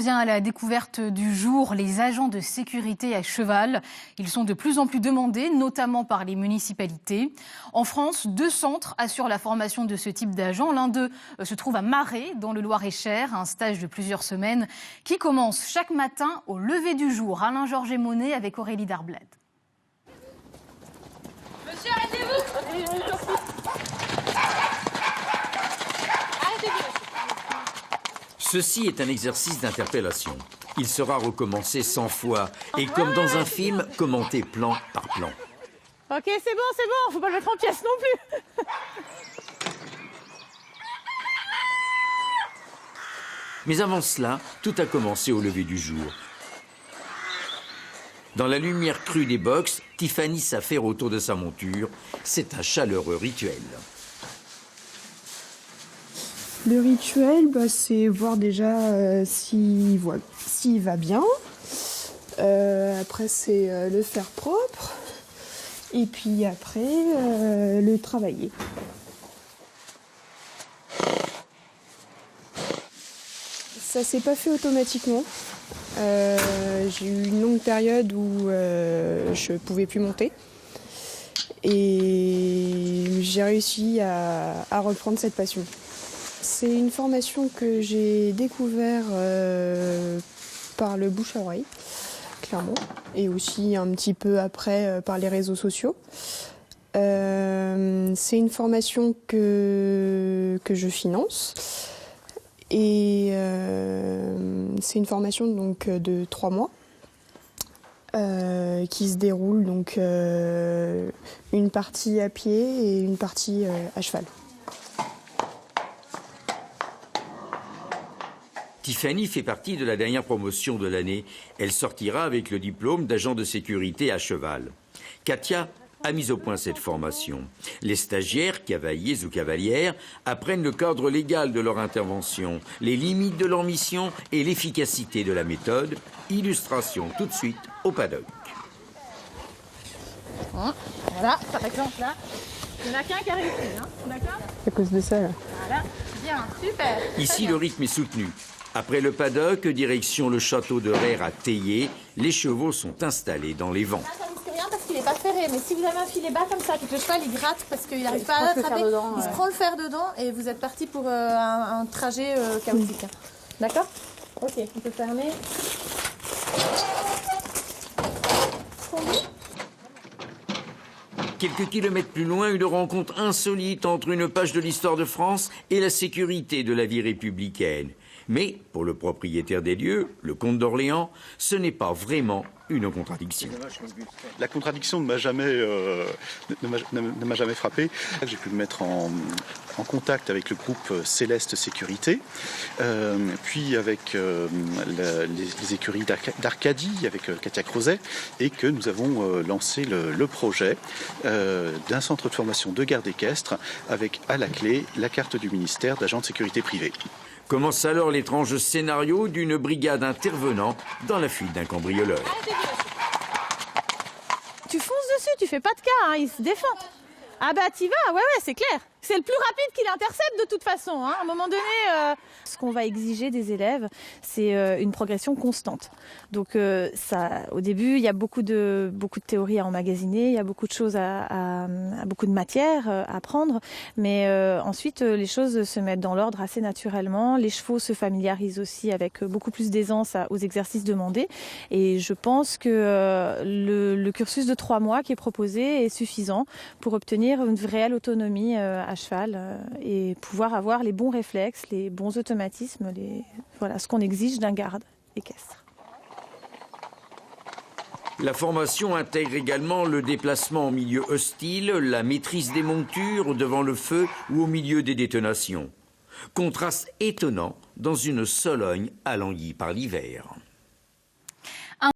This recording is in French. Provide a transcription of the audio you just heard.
vient à la découverte du jour, les agents de sécurité à cheval. Ils sont de plus en plus demandés, notamment par les municipalités. En France, 2 centres assurent la formation de ce type d'agents. L'un d'eux se trouve à Marais, dans le Loir-et-Cher, un stage de plusieurs semaines qui commence chaque matin au lever du jour. Alain-Georges Monet avec Aurélie Darbled. Monsieur, arrêtez-vous! Ceci est un exercice d'interpellation. Il sera recommencé 100 fois et comme dans un film, commenté plan par plan. Ok, c'est bon, faut pas le mettre en pièces non plus. Mais avant cela, tout a commencé au lever du jour. Dans la lumière crue des box, Tiffany s'affaire autour de sa monture. C'est un chaleureux rituel. Le rituel, c'est voir déjà s'il va bien. Après, c'est le faire propre. Et puis après, le travailler. Ça s'est pas fait automatiquement. J'ai eu une longue période où je pouvais plus monter. Et j'ai réussi à reprendre cette passion. C'est une formation que j'ai découvert par le bouche à oreille, clairement, et aussi un petit peu après par les réseaux sociaux. C'est une formation que je finance et c'est une formation donc de 3 mois qui se déroule donc une partie à pied et une partie à cheval. Tiffany fait partie de la dernière promotion de l'année. Elle sortira avec le diplôme d'agent de sécurité à cheval. Katia a mis au point cette formation. Les stagiaires, cavaliers ou cavalières, apprennent le cadre légal de leur intervention, les limites de leur mission et l'efficacité de la méthode. Illustration tout de suite au paddock. Voilà, par exemple là, il n'y en a qu'un qui a réussi, hein, d'accord? À cause de ça, là. Voilà, bien, super. Ici, le rythme est soutenu. Après le paddock, direction le château de Reyre à Théier, les chevaux sont installés dans les vents. Là, ça ne risque rien parce qu'il n'est pas ferré, mais si vous avez un filet bas comme ça, que le cheval il gratte parce qu'il n'arrive pas à l'attraper, il se prend le fer dedans et vous êtes parti pour un trajet chaotique. D'accord? Ok, on peut fermer. Quelques kilomètres plus loin, une rencontre insolite entre une page de l'histoire de France et la sécurité de la vie républicaine. Mais, pour le propriétaire des lieux, le comte d'Orléans, ce n'est pas vraiment une contradiction. La contradiction ne m'a jamais frappé. J'ai pu me mettre en contact avec le groupe Céleste Sécurité, puis avec les écuries d'Arcadie, avec Katia Crozet, et que nous avons lancé le projet d'un centre de formation de garde équestre avec à la clé la carte du ministère d'agent de sécurité privée. Commence alors l'étrange scénario d'une brigade intervenant dans la fuite d'un cambrioleur. Tu fonces dessus, tu fais pas de cas, hein, il se défend. Ah bah t'y vas, ouais, c'est clair. C'est le plus rapide qu'il intercepte de toute façon. Hein. À un moment donné, ce qu'on va exiger des élèves, c'est une progression constante. Donc au début, il y a beaucoup de théories à emmagasiner, il y a beaucoup de choses beaucoup de matières à apprendre. Mais ensuite, les choses se mettent dans l'ordre assez naturellement. Les chevaux se familiarisent aussi avec beaucoup plus d'aisance aux exercices demandés. Et je pense que le cursus de 3 mois qui est proposé est suffisant pour obtenir une réelle autonomie à cheval et pouvoir avoir les bons réflexes, les bons automatismes, voilà, ce qu'on exige d'un garde équestre. La formation intègre également le déplacement en milieu hostile, la maîtrise des montures devant le feu ou au milieu des détonations. Contraste étonnant dans une Sologne alanguie par l'hiver.